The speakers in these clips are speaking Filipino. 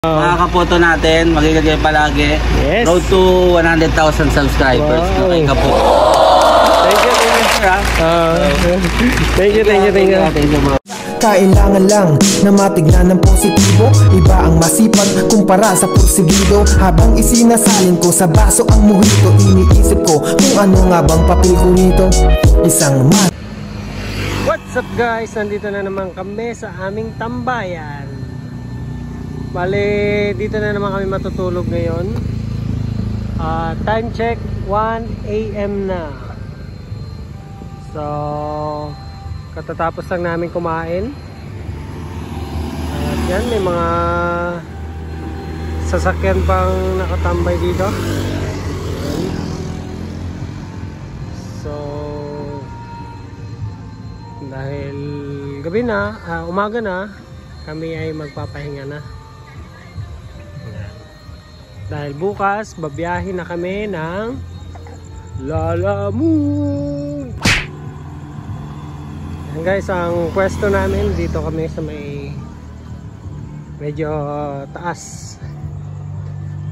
Mga kapoto natin, magigagay palagi. Yes. Road to 100,000 subscribers. Wow. Okay, kapoto. Thank you. Thank you, bro. Kailangan lang na matignan ng positibo. Iba ang masipag kumpara sa porsigido. Habang isinasalin ko sa baso ang mojito, iniisip ko kung ano nga bang papel ko nito. Isang What's up guys? Nandito na naman kami sa aming tambayan. Bale, dito na naman kami matutulog ngayon. Time check 1 AM na. So katatapos lang namin kumain. At yan, may mga sasakyan pang nakatambay dito. So dahil gabi na, umaga na, kami ay magpapahinga na. Dahil bukas babiyahin na kami ng Lalamove. Yan guys, ang pwesto namin dito kami sa may medyo taas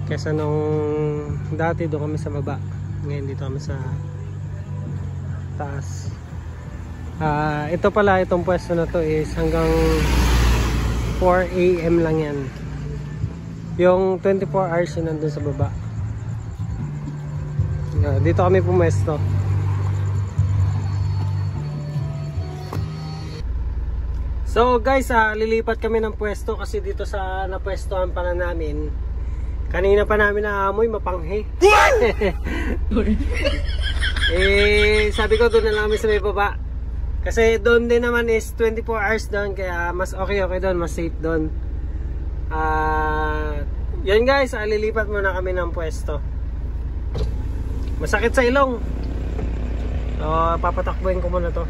kesa nung dati doon kami sa baba. Ngayon dito kami sa taas. Ito pala, itong pwesto na to is hanggang 4 AM lang yan. Yung 24 hours yun nandun sa baba. Dito kami pumwesto. So guys, lilipat kami ng pwesto kasi dito sa napwestohan pa na namin, kanina pa namin naamoy mapanghe. Sabi ko doon na lang kami sa may baba. Kasi doon din naman is 24 hours doon, kaya mas okay doon, mas safe doon. Yan guys, lilipat muna kami ng pwesto. Masakit sa ilong. So papatakbuhin ko muna to.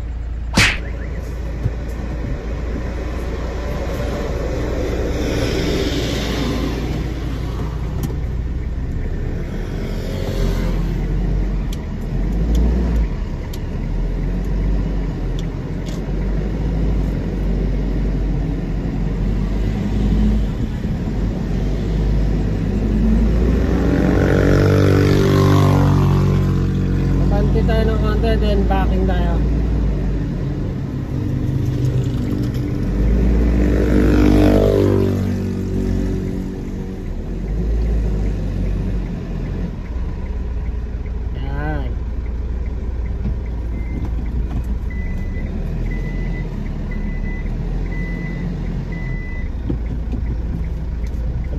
Tayo ng konti, then backing tayo. Yan.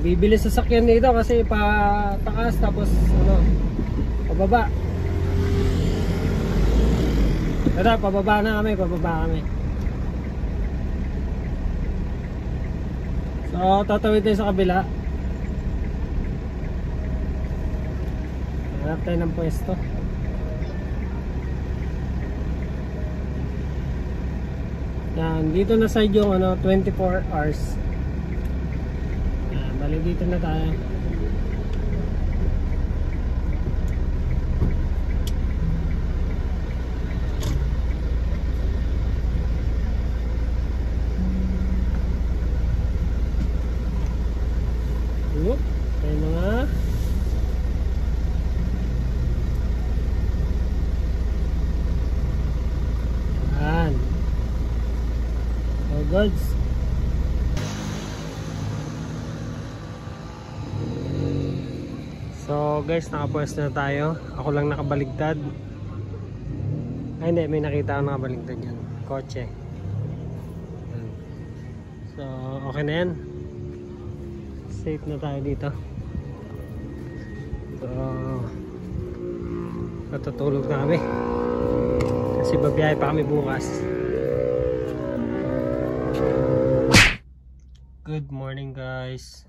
Bibilis sa sakyan dito kasi pataas tapos pababa. Tara, pababa kami. So, tatawid tayo sa kabila. Hanap tayo ng pwesto. Yan, dito na side yung 24 hours. Yan, bali dito na tayo. May mga yan. All goods. So guys, nakapwesto na tayo. Ako lang nakabaligtad. Ay hindi, may nakita ako nakabaligtad yan. Kotse. So okay na yan. Safe na tayo dito. So natutulog na kami kasi babiyahe pa kami bukas. Good morning guys.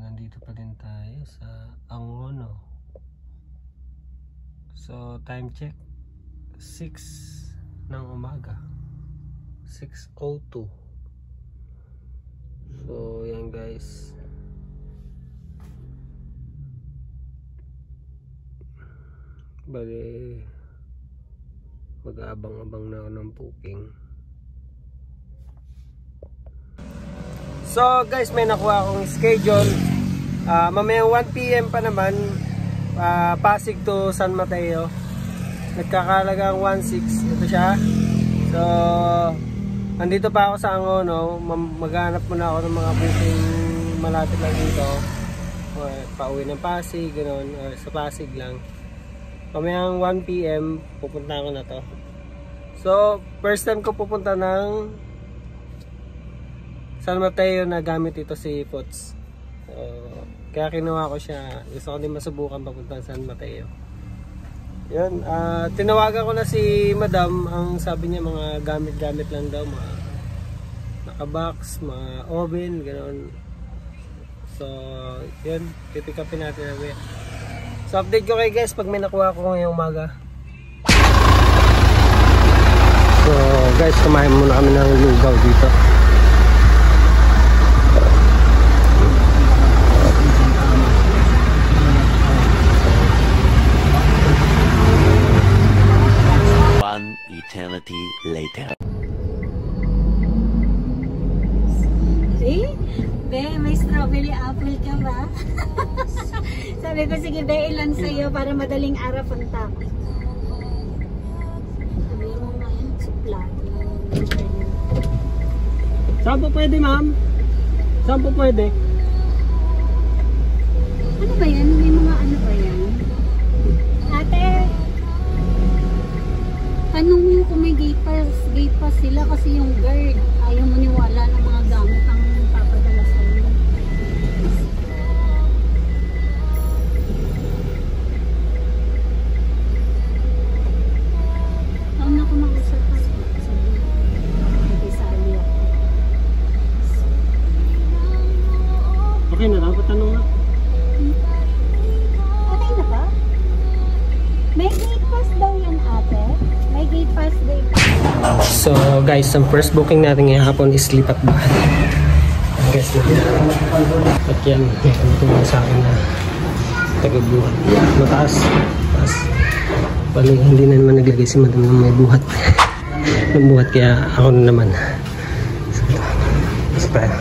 Nandito pa din tayo sa Angono. So time check 6 ng umaga, 6:02. So yan guys, bali mag-aabang-abang na ako ng booking. So guys, may nakuha akong schedule. Mamayang 1 PM pa naman, Pasig to San Mateo. Nagkakalagang 1.6. Ito siya. So andito pa ako sa Angono. Maghanap muna ako ng mga booking malapit lang dito. Pauwi ng Pasig, ganoon, sa Pasig lang. Mamayang 1 PM pupunta ako na to. So first time ko pupunta ng San Mateo na gamit ito si Puts. So, kaya kinuha ko siya. Gusto ko din masubukan papunta sa San Mateo. Yun, tinawagan ko na si Madam. Ang sabi niya mga gamit-gamit lang daw, mga naka-box, mga oven, gano'n. So, yun, pipick upin natin na wait. So, update ko kayo guys pag may nakuha ko ngayong umaga. So, guys, kumain muna kami ng lugaw dito. Eternity later. See? Be, may strawberry apple ka ba? Sabi ko, sige be, ilan sa'yo para madaling araw punta ko. Sabi mo ngayon, suplado. Saan po pwede, ma'am? Saan po pwede? Ano ba yan? May mga ano ba yan? Ate, tanong mo kung may gate pass sila kasi yung guard ayaw maniwala ng mga gamit ang papadala sa iyo. Taon na ko mausap pa sabi nag-isali ako. Okay na lang, patanong na. Okay na ba? May gate pass daw yan ate? May gate pass day. So guys, ang first booking natin ngayong hapon is lipat bahay. Guys, at yan, may tumulong sa akin na tagabuhat. Mataas. Mataas. Bali, hindi na naman naglagay si Madam ng may buhat. Ng buhat, kaya ako na naman. So, para.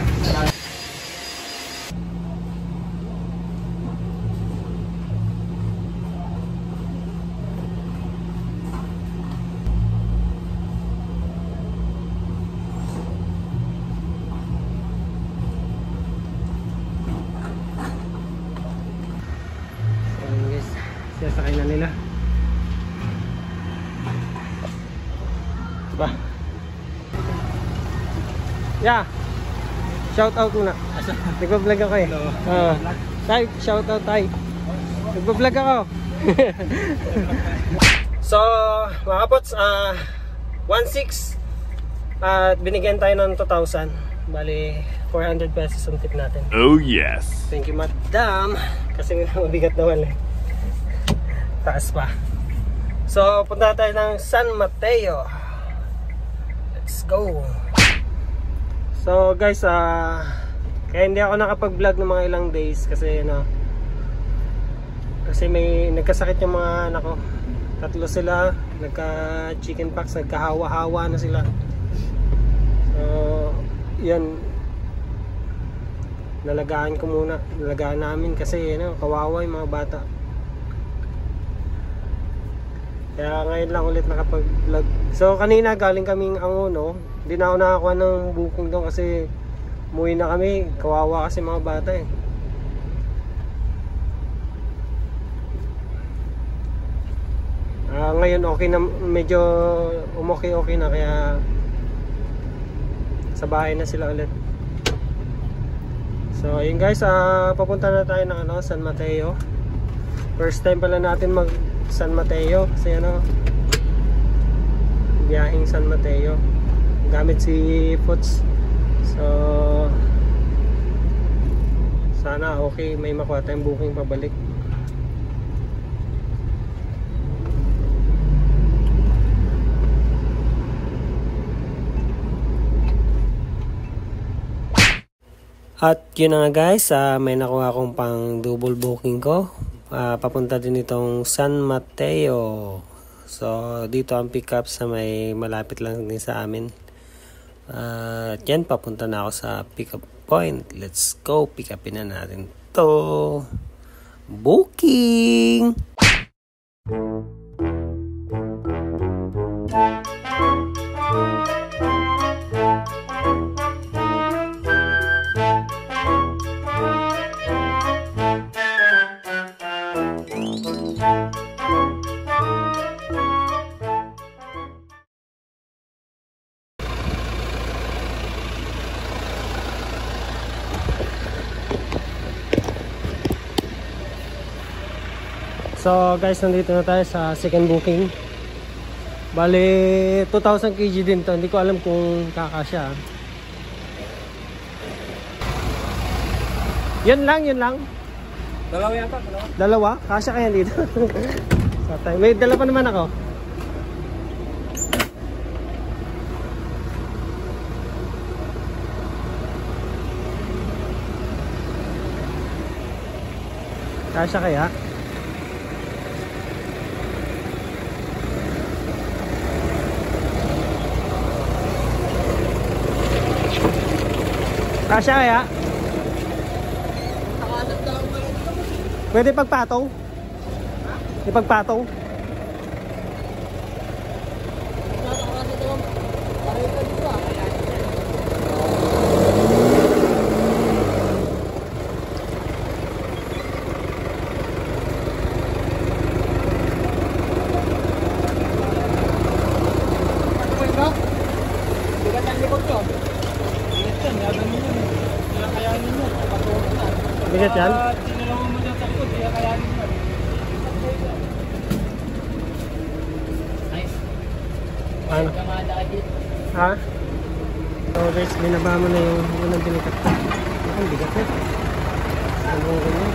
Sasakay na nila. Ba? Yeah. Shout out muna. Nagpa-vlog ako eh. Tay, shout out tay. Nagpa-vlog ako. So, mga kapots, 1.6 at binigyan tayo ng 2,000. Bali, 400 pesos ang tip natin. Oh yes. Thank you, Madam. Kasi mabigat naman eh. Taas pa. So, punta tayo ng San Mateo. Let's go. So, guys, kaya hindi ako nakapag-vlog ng mga ilang days kasi kasi may nagkasakit yung mga anak ko. 3 sila, nagka-chicken pox, nagkahawa-hawa na sila. So, yan. Nalagaan ko muna. Nalagaan namin kasi kawawa yung mga bata. Kaya ngayon lang ulit nakapag-vlog. So kanina galing kaming Angono. Hindi na ako nakakuha ng booking doon kasi umuwi na kami. Kawawa kasi mga bata eh. Ngayon okay na, medyo okay na, kaya sa bahay na sila ulit. So ayun guys, papunta na tayo ng San Mateo. First time pala natin mag San Mateo kasi biyaheng San Mateo gamit si Puts. So sana okay, may makuha tayong booking pabalik. At yun na nga guys, may nakuha akong pang double booking ko. Papunta din itong San Mateo. So dito ang pick up sa may malapit lang din sa amin. Yan, papunta na ako sa pick up point. Let's go. Pick upin na natin to. Booking! So guys, nandito na tayo sa second booking. Bale, 2,000 kg din to. Hindi ko alam kung kakasya. Yun lang. Dalawa yata, dalawa? Kasya kaya dito? May dala pa naman ako. Kasya kaya? Kasya kaya? Pwede pagpatong? Ipagpatong? Bigat yan? Ano? Ha? So guys, binaba mo na yung unang binikat ko. Ang bigat na. Ano ganyan?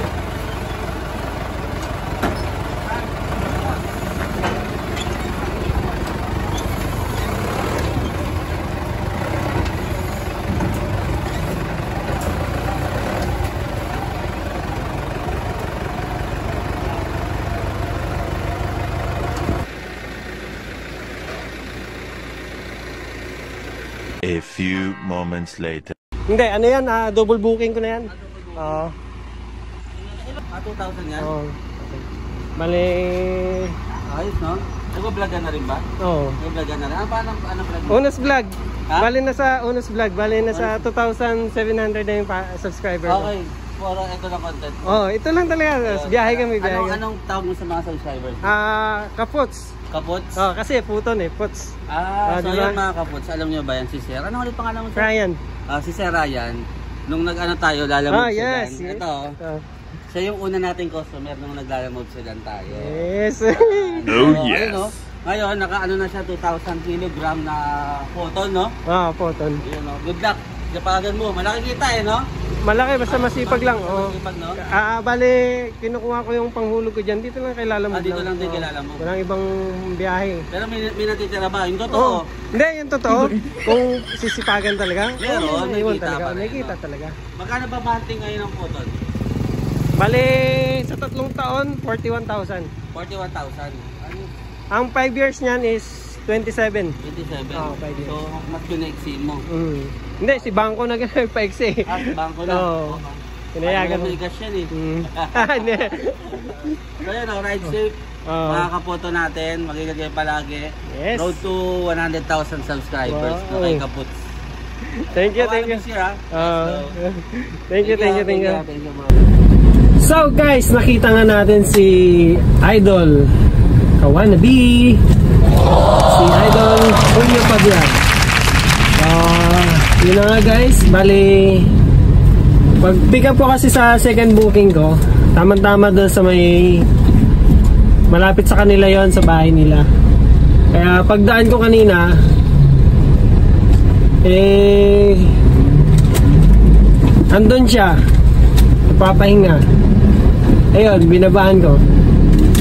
A few moments later. Hindi, ano yan? Double booking ko na yan. Oo. 2,000 yan? Oo. Okay. Bale... Ayos, no? Nag-vlogan na rin ba? Oo. Nag-vlogan na rin. Paano vlog mo? Unos vlog. Ha? Bale na sa Unos vlog. Bale na sa 2,700 na yung subscriber ko. Okay. Puro ito lang content. Oo, ito lang talaga. Biyahe kami, biyahe kami. Anong tawag mo sa mga subscribers? Kapots. Kapots? Oo, kasi puton eh, Pots. So diba? yan mga kapots, alam nyo ba yan si Sir? Ano ulit pangalan mo? Sir? Ryan. Si Sir Ryan, nung nag-ano tayo, lalamove yes, sedan. yes. Ito, siya yung una nating customer nung naglalamove sedan tayo. Yes. Oh yes. Ayun, no? Ngayon, naka-ano na siya, 2,000 kilogram na photon, no? Puton. Yun, no? Good luck. Kapagan mo, malaki kita eh, no? Malaki, basta masipag lang. Masipag, no? Bale, kinukuha ko yung panghulog ko dyan. Dito lang kay Lalamove. Dito lang din kay Lalamove. Walang ibang biyahe. Pero may natitira ba? Yung totoo? Hindi, yung totoo. Kung sisipagan talaga. Meron, may kita talaga. pa rin, May kita no? talaga. Magkano ba hunting ngayon ng photon? Bale, sa 3 taon, 41,000. 41,000. Ang 5 years niyan is 27. 27. 5 years. So, mas pinaiksi mo. Hindi, si Bangko na nagpa-exe. Si Bangko na? Oo. Pinayagan mo. May gas yan eh. Hindi. So yun, ride safe. Mga kapoto natin, mag-ingat kayo palagi. Yes. Road to 100,000 subscribers. Wow. Kay Kapots. Thank you, thank you. Thank you. Thank you. So guys, nakita nga natin si Idol Kawanabe. Si Idol Julio Pabian. Yun na nga guys, bali pag pick up ko kasi sa second booking ko, tama-tama doon sa may malapit sa kanila yon, sa bahay nila. Kaya pagdaan ko kanina andun siya, nagpapahinga. Ayun, binabaan ko,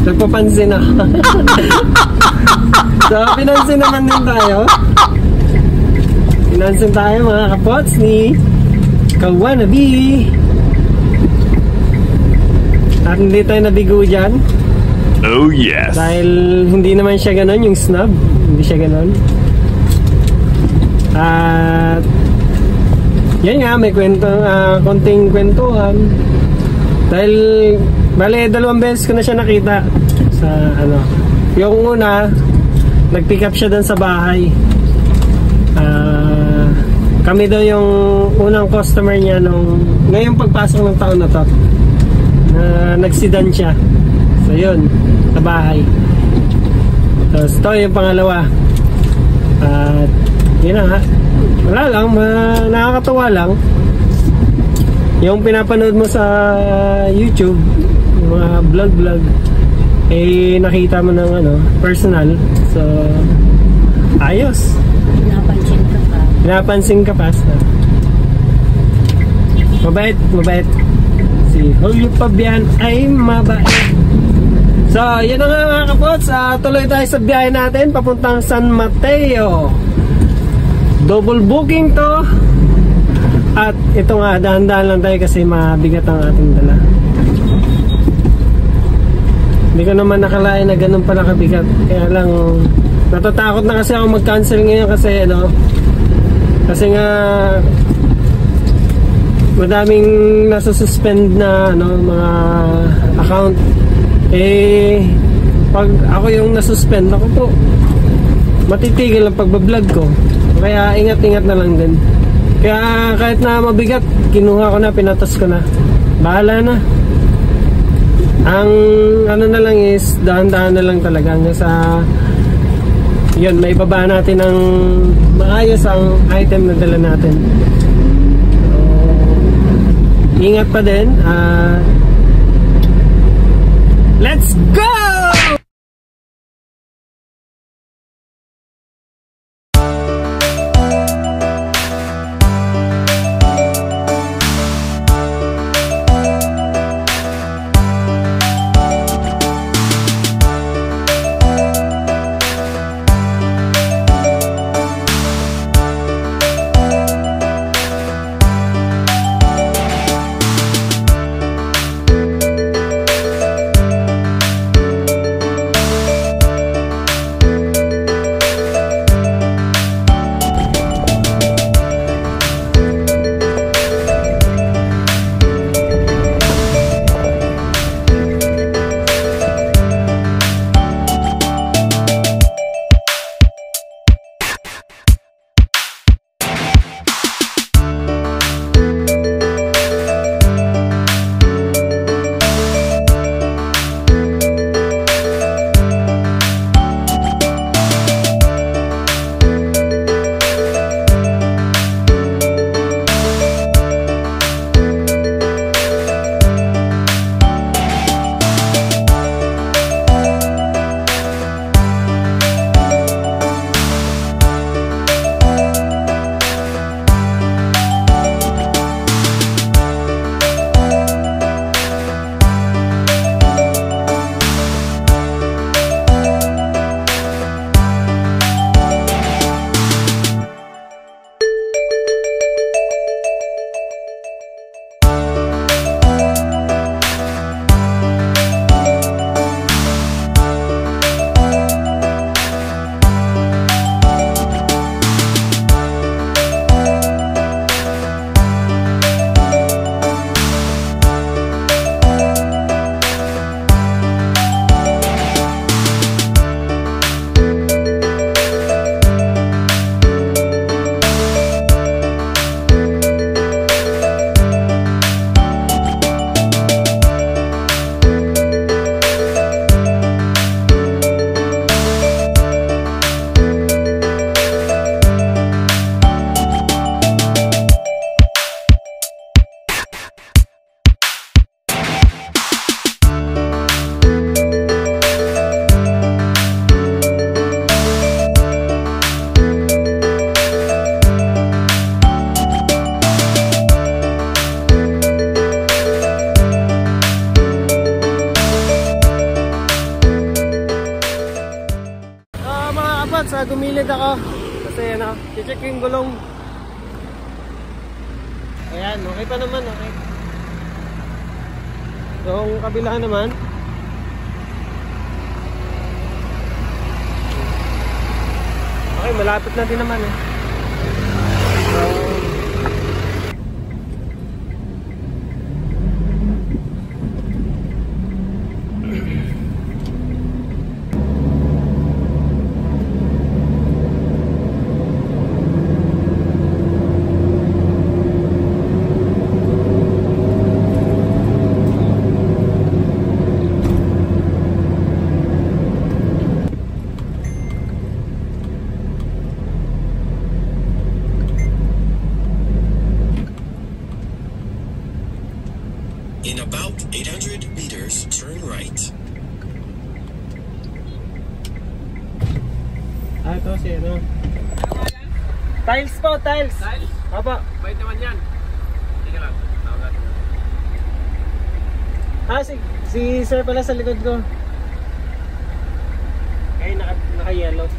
nagpapansin ako. So pinansin naman din tayo. Pinansin tayo mga kapots ni Kawanabe. At hindi tayo nabigo dyan. Oh yes. Dahil hindi naman siya ganon, yung snub. Hindi siya ganon. At yan nga, may kwento, konting kwentuhan. Dahil, bale, 2 beses ko na siya nakita sa ano. Yung una, nag-pick up siya doon sa bahay. Kami daw yung unang customer niya ngayong pagpasok ng taon na to. Nagsidan siya. So yun, sa bahay. Tapos ito yung pangalawa. At yun na nga. Wala lang, nakakatawa lang. Yung pinapanood mo sa YouTube, yung mga vlog, eh nakita mo ng ano, personal. So, ayos. Pinapansin ka pa. Mabait. Si Julio Fabian ay mabait. So, yun na nga mga kapots. Tuloy tayo sa biyahe natin papuntang San Mateo. Double booking to. At ito nga, dahan-dahan lang tayo kasi mabigat ang ating dala. Hindi ko naman nakalain na ganun pala kabigat. Kaya lang, natatakot na kasi ako mag-cancel ngayon kasi ano. Kasi nga, madaming nasususpend na ano, mga account. Eh, pag ako yung nasuspend, ako po, matitigil ang pagbablog ko. Kaya ingat-ingat na lang din. Kaya kahit na mabigat, kinuha ko na, pinatas ko na. Bahala na. Ang ano na lang is, dahan-dahan na lang talaga. Hanggang sa, yun, may baba natin ng maayos ang item na dala natin. So, ingat pa din. Let's go! Gumilid ako kasi ano, check yung gulong. Ayan, okay pa naman, okay. Yung kabila naman. Okay, malapit na din naman eh. So, In about 800 meters, turn right. Ito si ano. Tiles po, tiles. Tiles? Apa? Bait naman yan. Sige lang. Si sir pala sa likod ko. Ay, naka-yellow.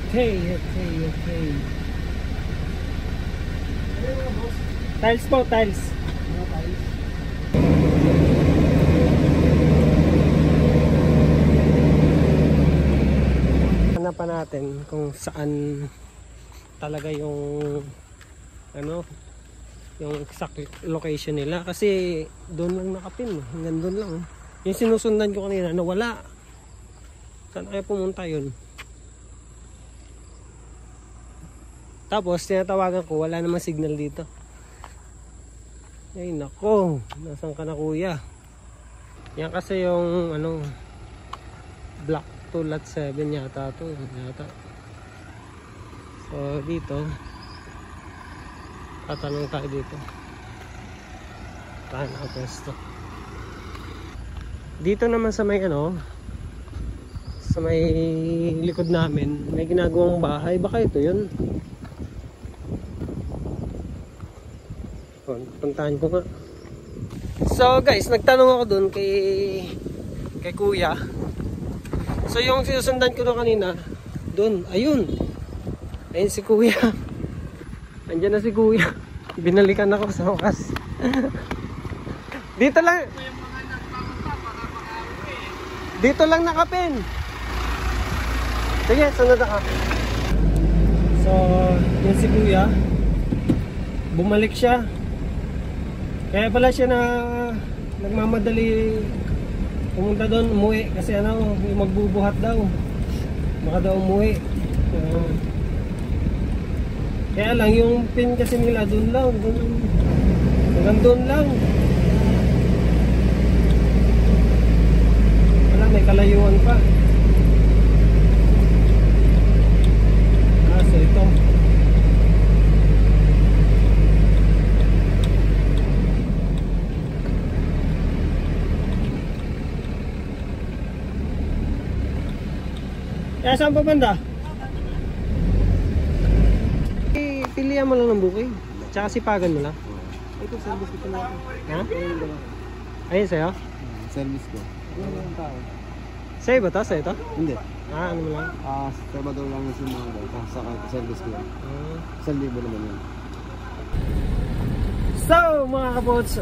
Okay. Tiles po, tiles. Hanapan natin kung saan talaga yung ano, yung exact location nila kasi doon lang nakapin, hanggang doon lang. Yung sinusundan ko kanina nawala. Saan kaya pumunta yun? Tapos tinatawagan ko, wala namang signal dito. Ay nako, nasaan ka na kuya? Yan kasi yung ano, block 2 lot 7 yata to, yata. So dito tatanong tayo dito. Saan ang pwesto? Dito naman sa may ano, sa may likod namin, may ginagawang bahay. Baka ito yun. Puntahan ko nga. So guys, nagtanong ako dun kay kuya. So yung sinusundan ko doon kanina, dun, ayun. Ayun si kuya. Andiyan na si kuya. Binalikan ako sa wakas. Dito lang. Dito lang nakapin. Sige, sunod ako. So, yun si kuya. Bumalik siya. Kaya pala siya na nagmamadali pumunta doon, umuwi kasi ano, magbubuhat daw. Baka daw umuwi. Kaya lang yung pin kasi nila doon lang, hanggang doon lang. Wala, may kalayuan pa. So ito. Kaya saan pa banda? Pilihan mo lang ng booking. Tsaka sipagan mo lang. Ito service ko na. Ha? Ayun sa'yo? Service ko. Ano yung tao? Sa'yo ba to? Sa'yo to? Hindi. Ano mo lang? Trabador lang yung mga daw. Saka service ko yan. 1,000 naman yun. So mga kapots,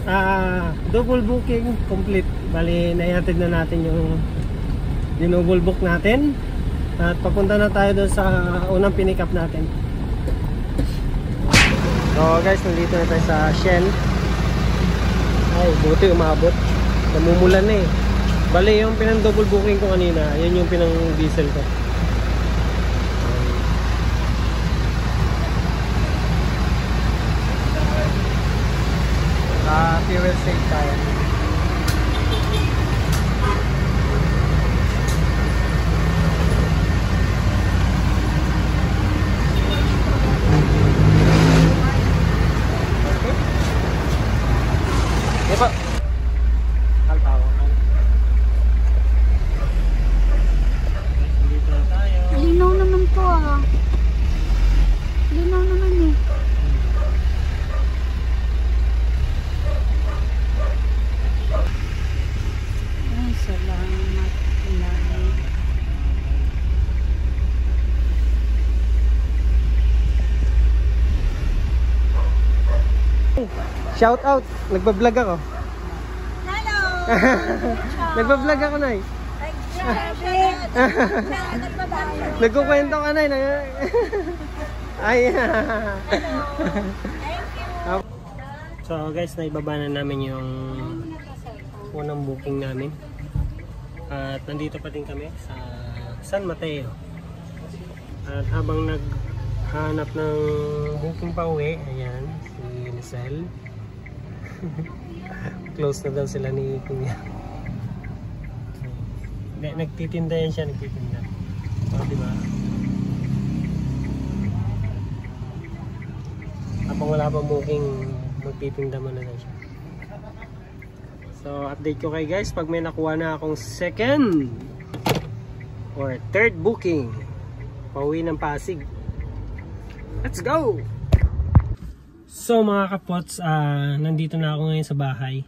double booking complete. Bali, naihatid na natin yung dinouble book natin. At papunta na tayo doon sa unang pinick up natin. So guys, nandito na tayo sa Shell. Ay, buti umabot. Namumulan na eh. Bali, yung pinang double booking ko kanina, yun yung pinang diesel ko. Fuel safe tayo. po. Kaltawang ka. Dito na tayo. Linaw naman to ah. Linaw naman eh. Ay, salamat. Inay. Shout out. Nagba-vlog ako. Hello! Nagba-vlog ako, Nay. Nagkukwento ka, Nay. Ay. So guys, naibaba na namin yung unang booking namin. At nandito pa din kami sa San Mateo. At habang naghanap ng booking pa uwi, ayan, si Lisel. Close na daw sila ni Kuya. Nagtitinda yan siya, nagtitinda. O, diba? Habang wala pang booking, magtitinda mo na siya. So, update ko kayo guys pag may nakuha na akong second or third booking. Pauwi ng Pasig. Let's go! So mga kapots, nandito na ako ngayon sa bahay.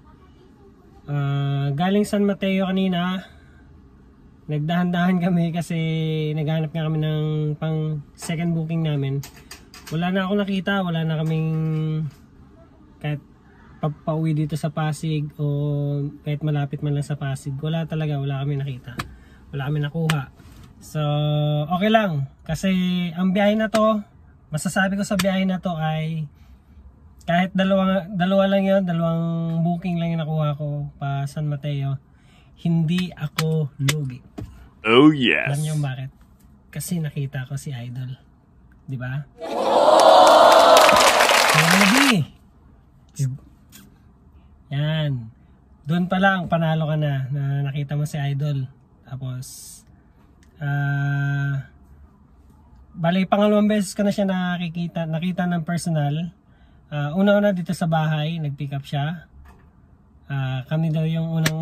Galing San Mateo kanina. Nagdahan-dahan kami kasi naghanap nga kami ng pang second booking namin. Wala na ako nakita, wala na kaming kahit pauwi dito sa Pasig o kahit malapit man lang sa Pasig. Wala talaga, wala kami nakita. Wala kami nakuha. So okay lang kasi ang biyahe na to, masasabi ko sa biyahe na to ay kahit dalawa lang yun, dalawang booking lang yung nakuha ko pa San Mateo, hindi ako lugi. Oh yes. Alam niyo bakit? Kasi nakita ko si Idol. Di ba? Yan. Doon pa lang panalo ka na nakita mo si Idol. Tapos bali pangalawang beses ko na siya nakita ng personal. Una-una dito sa bahay, nag-pick up siya. Kami daw yung unang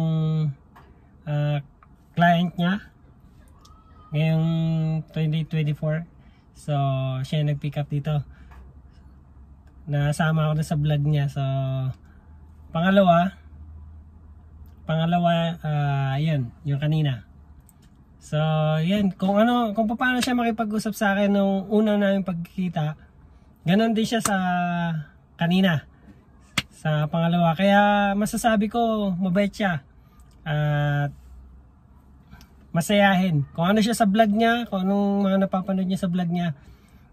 client niya ngayong 2024. So, siya yung nag-pick up dito. Nasama ako na sa vlog niya. So, pangalawa, yun, yung kanina. So, yan, kung paano siya makipag-usap sa akin nung una namin pagkikita, ganon din siya sa kanina, sa pangalawa. Kaya masasabi ko, mabait siya at masayahin. Kung ano siya sa vlog niya, kung anong mga napapanood niya sa vlog niya,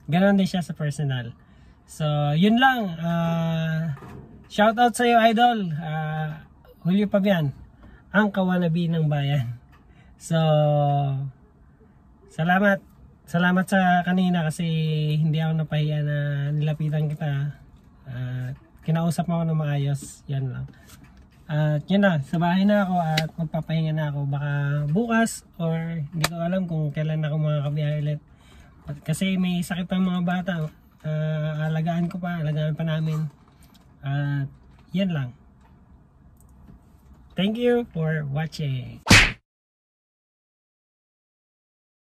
ganon din siya sa personal. So yun lang. Shout out sa iyo, Idol. Julio Pabian, ang kawanabi ng bayan. So salamat sa kanina kasi hindi ako napahiya na nilapitan kita. Kinausap mo ako na maayos. Yan lang. At yun na, sa bahay na ako at magpapahinga na ako. Baka bukas or hindi ko alam kung kailan ako makakabiyahe ulit. Kasi may sakit ang mga bata. Alagaan pa namin. Yan lang. Thank you for watching.